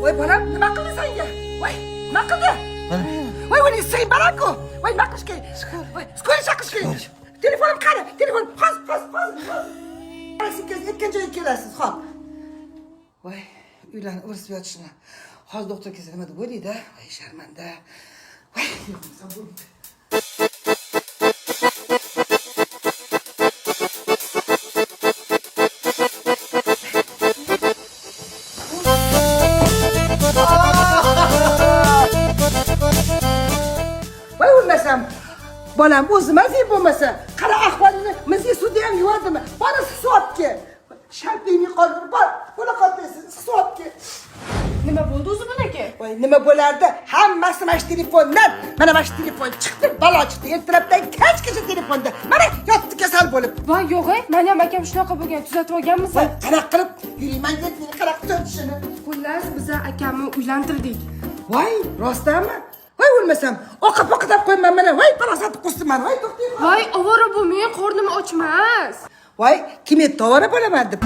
voy bolam, nima qildi senga? Voy, nima qildi? Voy, uning sing balanku. Voy, nima qilish kerak? Voy, skor chaqish kerak. Telefonim qani? Telefon, hozir. Siz ikkinchi joyga kelasiz, xo'p. Voy, uylarni o'rib yotishni. Hozir doktor kelsa nima deb o'ylaydi? Voy, sharmanda. Voy, yo'qsa bo'ldi. Voy, o'lmasam. Bolam o'zim azib bo'lmasa, qara ahvolini mizga suvda ham yuvadimi? Bora suvatga. Sharpingni qoldirib, bor. Bo'la qolmaysiz, suvatga. Nima bo'ldi o'zi buniki? Voy, nima bo'lardi? Hammasi mana shu telefondan. Mana shu telefon chiqdi, balo chiqdi. Ertalabdan kechgacha telefonda. Mana yotdi kasal bo'lib. Voy, yo'q-ey, meni ham akam shunaqa bo'lgan, tuzatib olganmiz. Voy, qanaqa qilib yuriyman deb meni qarab turishini. Xullas, biz akamni uylantirdik. Voy, rostdanmi? Voy, o'lmasam, oqib-oqib qo'yman mana. Voy, parasat qusdiman. Voy, to'xtang. Voy, ovora bo'lmang, qornim ochmas. Voy, kim aytdi ovora bo'laman deb.